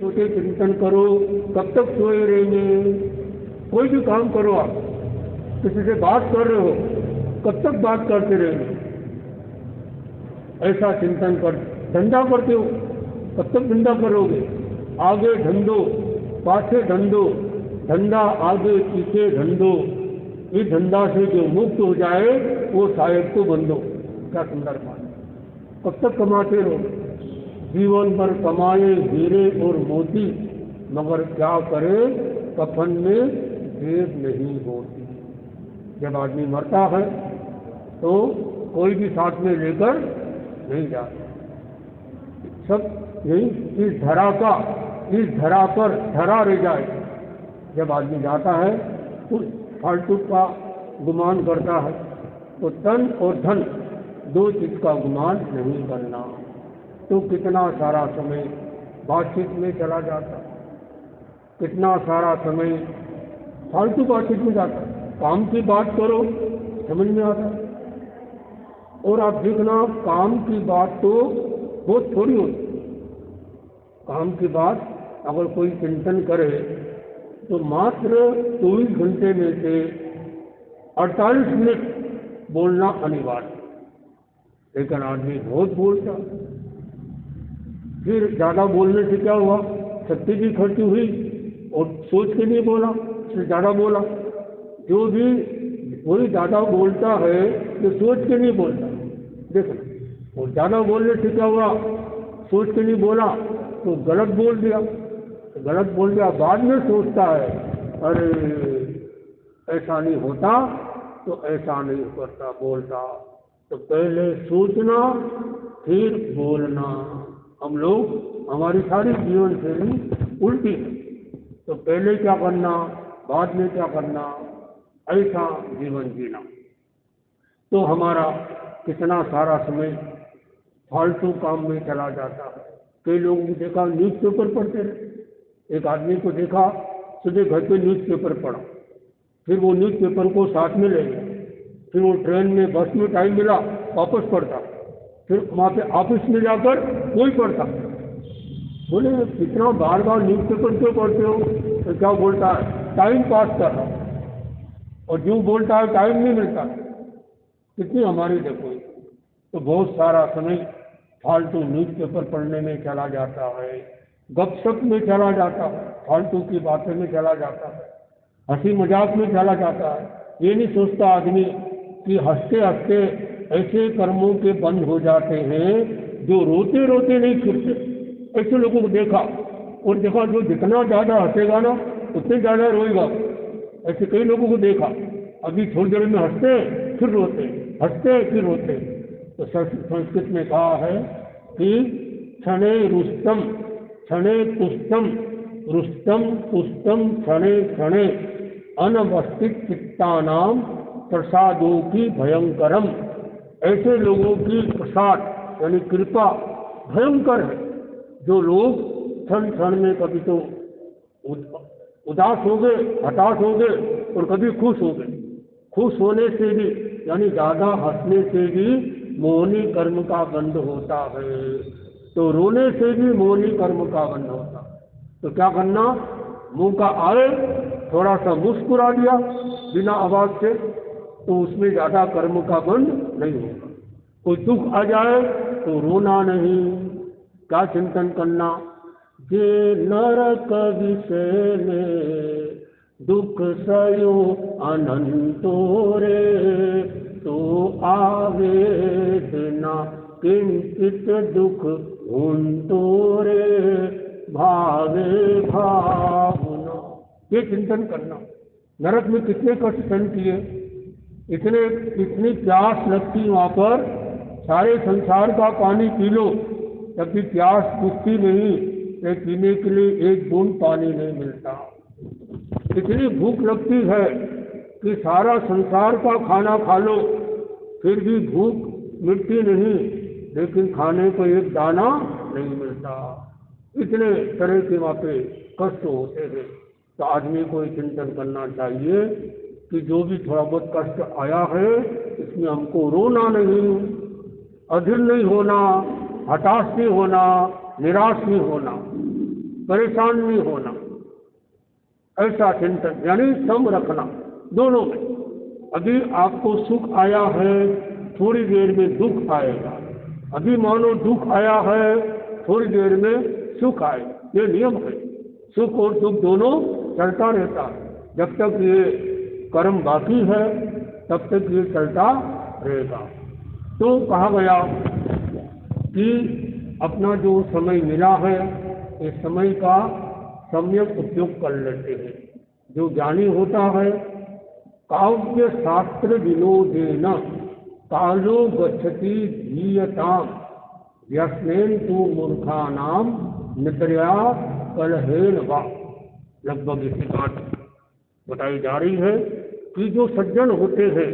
सोचे चिंतन करो, कब तक सोए रहेंगे? कोई भी काम करो, आप किसी से बात कर रहे हो, कब तक बात करते रहेंगे? ऐसा चिंतन कर। धंधा करते हो, कब तक धंधा करोगे? आगे धंधो पाछे धंधो, धंधा आगे पीछे धंधो, इस धंधा से जो मुक्त हो जाए वो साहेब को बंदो। क्या सुंदर बात। कब तक कमाते रहो? जीवन भर कमाए हीरे और मोती, मगर क्या करे कफन में जेब नहीं होती। जब आदमी मरता है तो कोई भी साथ में लेकर नहीं जाता, सब यही इस धरा का, इस धरा पर धरा रह जाए। जब आदमी जाता है तो फालतू का गुमान करता है, तो तन और धन दो चीज का गुमान नहीं करना। तो कितना सारा समय बातचीत में चला जाता, कितना सारा समय फालतू बातचीत में जाता। काम की बात करो, समझ में आता। और आप देखना, काम की बात तो बहुत थोड़ी होती। काम की बात अगर कोई चिंतन करे तो मात्र 24 घंटे में से 48 मिनट बोलना अनिवार्य। लेकिन आदमी बहुत बोलता, फिर ज़्यादा बोलने से क्या हुआ? शक्ति भी खर्च हुई और सोच के नहीं बोला, फिर ज़्यादा बोला। जो भी कोई ज़्यादा बोलता है तो सोच के नहीं बोलता। देखो, और ज़्यादा बोलने से क्या हुआ? सोच के नहीं बोला तो गलत बोल दिया, गलत बोल दिया। बाद में सोचता है, अरे ऐसा नहीं होता तो ऐसा नहीं करता, बोलता। तो पहले सोचना फिर बोलना। हम लोग, हमारी सारी जीवन शैली उल्टी है। तो पहले क्या करना, बाद में क्या करना, ऐसा जीवन जीना। तो हमारा कितना सारा समय फालतू काम में चला जाता है। कई लोगों को देखा न्यूज़पेपर पढ़ते रहे। एक आदमी को देखा सुबह घर पे न्यूज़पेपर पढ़ा, फिर वो न्यूज़पेपर को साथ में ले गया, फिर वो ट्रेन में बस में टाइम मिला वापस पढ़ता, फिर वहाँ पे ऑफिस में जाकर वही पढ़ता। बोले कितना बार बार न्यूज़पेपर क्यों पढ़ते हो? तो क्या बोलता है, टाइम पास कर रहा। और जो बोलता है टाइम नहीं मिलता। कितनी हमारी देखो, तो बहुत सारा समय फालतू न्यूज़पेपर पढ़ने में चला जाता है, गपशप में चला जाता है, फालतू की बातें में चला जाता है, हंसी मजाक में चला जाता है। ये नहीं सोचता आदमी कि हंसते हंसते ऐसे कर्मों के बंद हो जाते हैं जो रोते रोते नहीं छूटते। ऐसे लोगों को देखा, और देखा जो जितना ज़्यादा हंसेगा ना उतने ज़्यादा रोएगा। ऐसे कई लोगों को देखा, अभी थोड़ी देर में हंसते फिर रोते, हंसते फिर रोते। तो संस्कृत में कहा है कि क्षणे रुस्तम क्षणे पुष्टम, रुस्तम पुष्टम क्षणे क्षणे, अनवस्थित चित्तानाम प्रसादों की भयंकरम। ऐसे लोगों की प्रसाद यानी कृपा भयंकर है, जो लोग क्षण क्षण में कभी तो उदास हो गए, हताश हो गए, और कभी खुश हो गए। खुश होने से भी यानी ज़्यादा हंसने से भी मोहनी कर्म का बंध होता है, तो रोने से भी मोहनी कर्म का बंध होता है। तो क्या करना, मुंह का आए थोड़ा सा मुस्कुरा दिया बिना आवाज से, तो उसमें ज़्यादा कर्म का बंध नहीं होगा। कोई दुख आ जाए तो रोना नहीं, क्या चिंतन करना, जे नरक विषय में दुख सयो अनंतो रे, तो आवेदना किंचित दुख उन्तो रे, भावे भावना। ये चिंतन करना, नरक में कितने कष्ट सहन किए, इतनी प्यास लगती वहाँ पर, सारे संसार का पानी पी लो तब भी प्यास बुझती नहीं, पीने के लिए एक बूंद पानी नहीं मिलता। इतनी भूख लगती है कि सारा संसार का खाना खा लो फिर भी भूख मिटती नहीं, लेकिन खाने को एक दाना नहीं मिलता। इतने तरह के वहाँ पे कष्ट होते हैं। तो आदमी को चिंतन करना चाहिए कि जो भी थोड़ा बहुत कष्ट आया है इसमें हमको रोना नहीं, अधीर नहीं होना, हताश नहीं होना, निराश नहीं होना। परेशान नहीं होना, ऐसा चिंतन, यानी सम रखना दोनों में। अभी आपको सुख आया है, थोड़ी देर में दुख आएगा, अभी मानो दुख आया है, थोड़ी देर में सुख आएगा, ये नियम है। सुख और दुख दोनों चलता रहता है, जब तक ये कर्म बाकी है तब तक ये चलता रहेगा। तो कहा गया कि अपना जो समय मिला है, इस समय का सम्यक उपयोग कर लेते हैं। जो ज्ञानी होता है, काव्य शास्त्र विनोदेन कालो गच्छति धीयताम व्यसनेन तु मूर्खानाम निद्रया कलहेन वा, लगभग इसी बात बताई जा रही है कि जो सज्जन होते हैं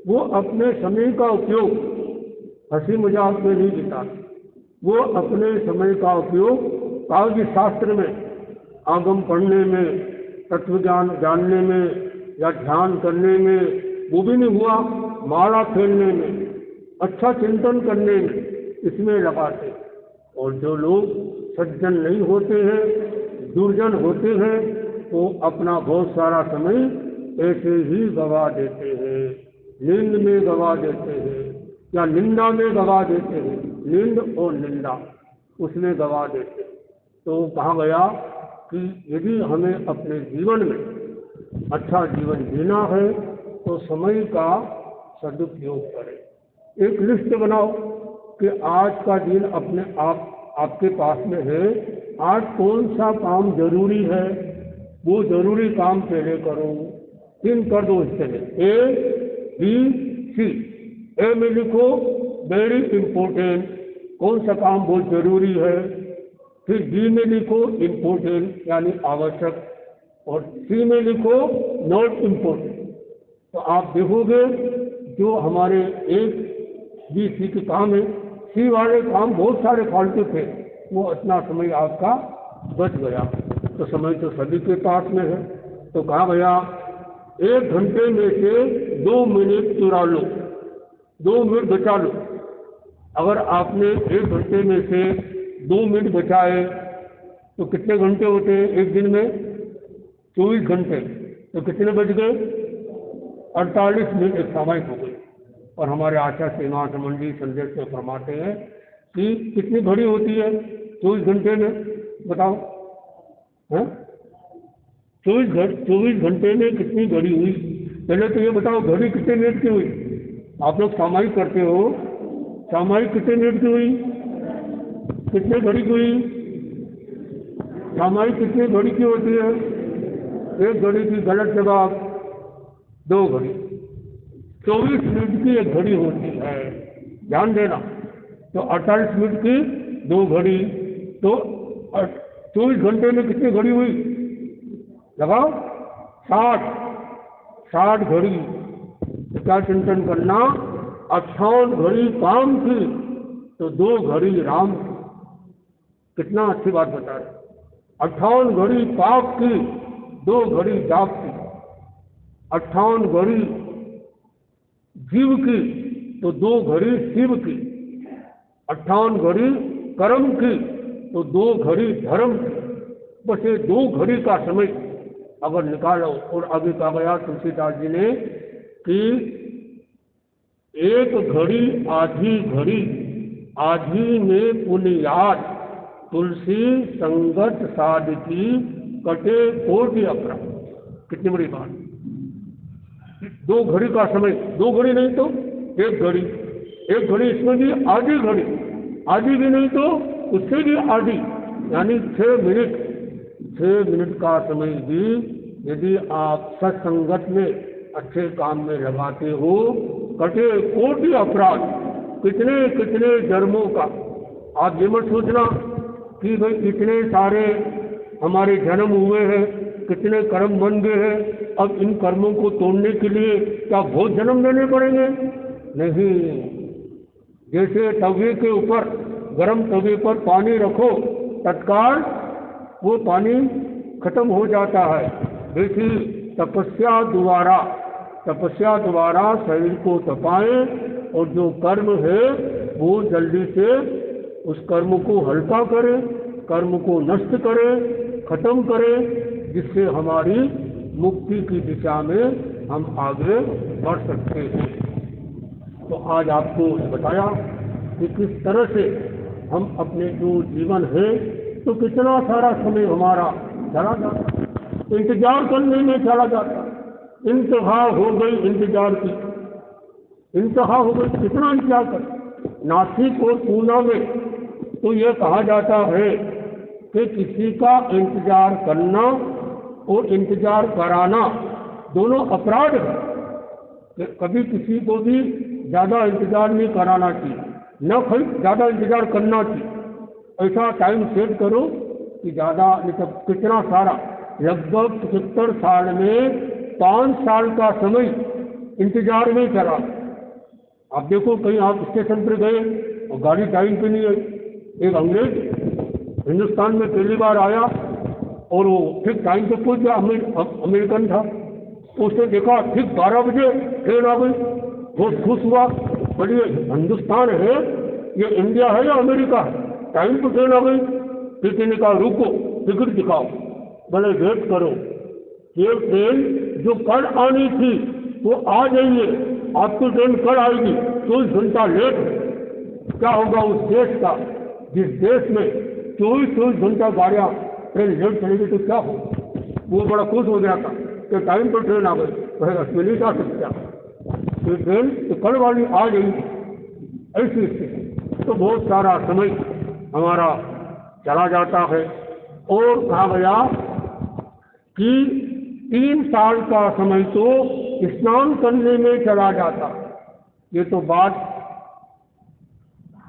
वो अपने समय का उपयोग हंसी मजाक में नहीं बिताते, वो अपने समय का उपयोग काव्य शास्त्र में, आगम पढ़ने में, तत्व ज्ञान जानने में या ध्यान करने में, वो भी नहीं हुआ माला खेलने में, अच्छा चिंतन करने में, इसमें लगाते। और जो लोग सज्जन नहीं होते हैं, दुर्जन होते हैं, तो अपना बहुत सारा समय ऐसे ही गवा देते हैं, नींद में गवा देते हैं या निंदा में गवा देते हैं, नींद और निंदा उसमें गवा देते हैं। तो कहा गया कि यदि हमें अपने जीवन में अच्छा जीवन जीना है तो समय का सदुपयोग करें। एक लिस्ट बनाओ कि आज का दिन अपने आपके पास में है, आज कौन सा काम जरूरी है, वो जरूरी काम पहले करो। 3 कर दो इसके लिए, A, B, C। ए में लिखो वेरी इंपॉर्टेंट, कौन सा काम बहुत जरूरी है। फिर बी में लिखो इम्पोर्टेंट यानी आवश्यक, और सी में लिखो नॉट इम्पोर्टेंट। तो आप देखोगे जो हमारे एक बी सी के काम है, सी वाले काम बहुत सारे फालतू थे, वो इतना समय आपका बच गया। तो समय तो सभी के पास में है। तो कहा गया 1 घंटे में से 2 मिनट चुरा लो, 2 मिनट बचा लो। अगर आपने 1 घंटे में से 2 मिनट बचाए तो कितने घंटे होते हैं एक दिन में? 24 घंटे। तो कितने बच गए? 48 मिनट एक सामयिक हो गई। और हमारे आचार्य श्रीनिवास मंडी संदेश में फरमाते हैं कि कितनी घड़ी होती है 24 घंटे में, बताओ है? 24 घंटे में कितनी घड़ी हुई? पहले तो ये बताओ घड़ी कितने मिनट की हुई? आप लोग सामयिक करते हो, सामयिक कितने मिनट की हुई? कितने घड़ी की हुई? सामयिक कितनी घड़ी की होती है? 1 घड़ी की। गलत जवाब, 2 घड़ी। 24 मिनट की 1 घड़ी होती है, ध्यान देना। तो 48 मिनट की 2 घड़ी, तो 24 घंटे में कितनी घड़ी हुई? लगाओ 60 घड़ी। तो क्या चिंतन करना? 58 घड़ी काम की तो 2 घड़ी राम की। कितना अच्छी बात बता रहे। 58 घड़ी पाप की, 2 घड़ी जाप की। 58 घड़ी जीव की तो 2 घड़ी शिव की। 58 घड़ी कर्म की तो 2 घड़ी धर्म की। बस ये 2 घड़ी का समय अगर निकालो। और आगे कहा गया तुलसीदास जी ने कि 1 घड़ी आधी घड़ी, आधी में पुनियाद, तुलसी संगत साधकी कटे कोटि अपराध। कितनी बड़ी बात। 2 घड़ी का समय, 2 घड़ी नहीं तो 1 घड़ी। 1 घड़ी इसमें भी आधी घड़ी, आधी भी नहीं तो उससे भी आधी, यानी 6 मिनट। 6 मिनट का समय भी यदि आप सत्संगत में अच्छे काम में लगाते हो, कटे कोटि अपराध, कितने कितने जन्मों का। आप ये मत सोचना कि भाई इतने सारे हमारे जन्म हुए हैं, कितने कर्म बन गए हैं, अब इन कर्मों को तोड़ने के लिए क्या बहुत जन्म लेने पड़ेंगे? नहीं। जैसे तवे के ऊपर, गर्म तवे पर पानी रखो, तत्काल वो पानी खत्म हो जाता है। वैसे तपस्या द्वारा शरीर को तपाएं और जो कर्म है वो जल्दी से उस कर्म को हल्का करें। कर्म को नष्ट करे, खत्म करे, जिससे हमारी मुक्ति की दिशा में हम आगे बढ़ सकते हैं। तो आज आपको बताया कि किस तरह से हम अपने जो जीवन है, तो कितना सारा समय हमारा चला जाता, इंतजार करने में चला जाता। इंतहा हो गई इंतजार की, इंतहा हो गई, कितना इंतजार कर। नासिक और पूना में तो यह कहा जाता है कि किसी का इंतजार करना और इंतजार कराना दोनों अपराध है। कभी किसी को भी ज़्यादा इंतजार नहीं कराना चाहिए, न फिर ज़्यादा इंतजार करना चाहिए। ऐसा टाइम सेट करो कि ज़्यादा, मतलब कितना सारा, लगभग 75 साल में 5 साल का समय इंतजार में चला। आप देखो कहीं आप स्टेशन पर गए और गाड़ी टाइम पे नहीं आई। एक अंग्रेज हिंदुस्तान में पहली बार आया और वो ठीक टाइम पे पहुंच गया, अमेरिकन था। उसने देखा ठीक 12 बजे ट्रेन आ गई, बहुत खुश हुआ। बोलिए हिंदुस्तान है, ये इंडिया है या अमेरिका है? टाइम पर ट्रेन आ गई। किसी ने कहा रुको, टिकट दिखाओ। बोले वेट करो, ये ट्रेन जो कल आनी थी वो आ जाइए, आपकी ट्रेन कल आएगी, 24 घंटा लेट है। क्या होगा उस देश का, जिस देश में 24 घंटा गाड़ियाँ ट्रेन लेट चलेगी तो क्या होगा? वो बड़ा खुश हो गया था कि टाइम पर ट्रेन आ गई। कहेगा नहीं जा सकता, ये ट्रेन तो कल वाली आ गई। ऐसी स्थिति तो बहुत सारा समय हमारा चला जाता है। और कहा गया कि 3 साल का समय तो स्नान करने में चला जाता। ये तो बात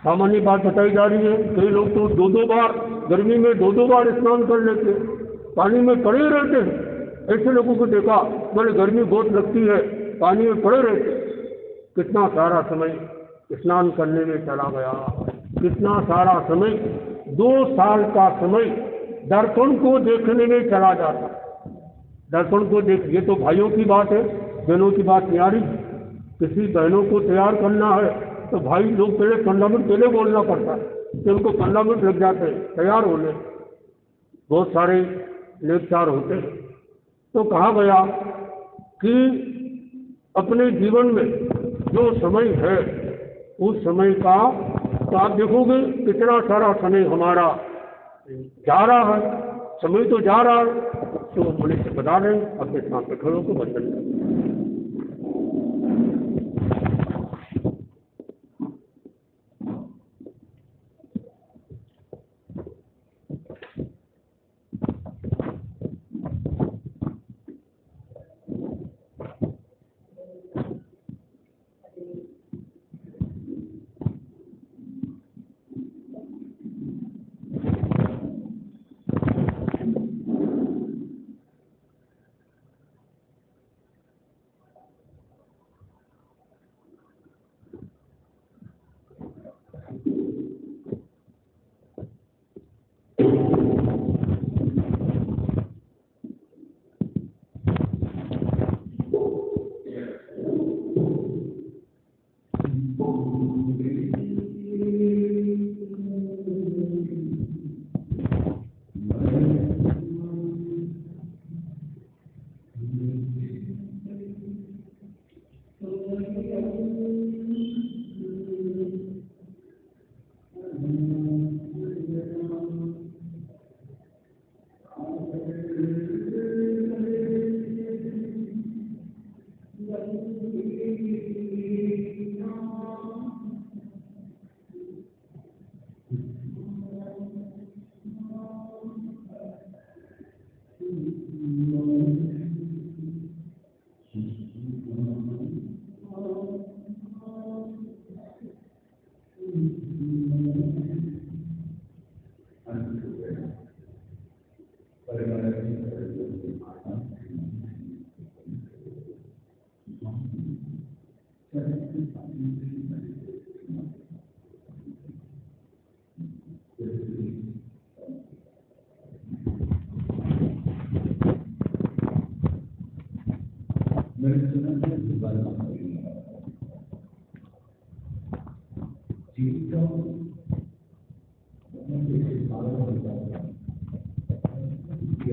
सामान्य बात बताई जा रही है। कई लोग तो 2-2 बार, गर्मी में 2-2 बार स्नान कर लेते, पानी में पड़े रहते हैं। ऐसे लोगों को देखा, बोले गर्मी बहुत लगती है, पानी में पड़े रहते। कितना सारा समय स्नान करने में चला गया, कितना सारा समय, 2 साल का समय दर्पण को देखने में चला जाता। दर्पण को देख, ये तो भाइयों की बात है, बहनों की बात नहीं आ रही। किसी बहनों को तैयार करना है तो भाई लोग पहले 15 मिनट पहले बोलना पड़ता है कि उनको 15 मिनट लग जाते हैं तैयार होने। बहुत सारे लेक्चर होते हैं। तो कहा गया कि अपने जीवन में जो समय है उस समय का, तो आप देखोगे कितना सारा समय हमारा जा रहा है। समय तो जा रहा है, तो बोले से बता रहे हैं, अपने सामने खड़ों को बंधन कर।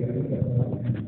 है।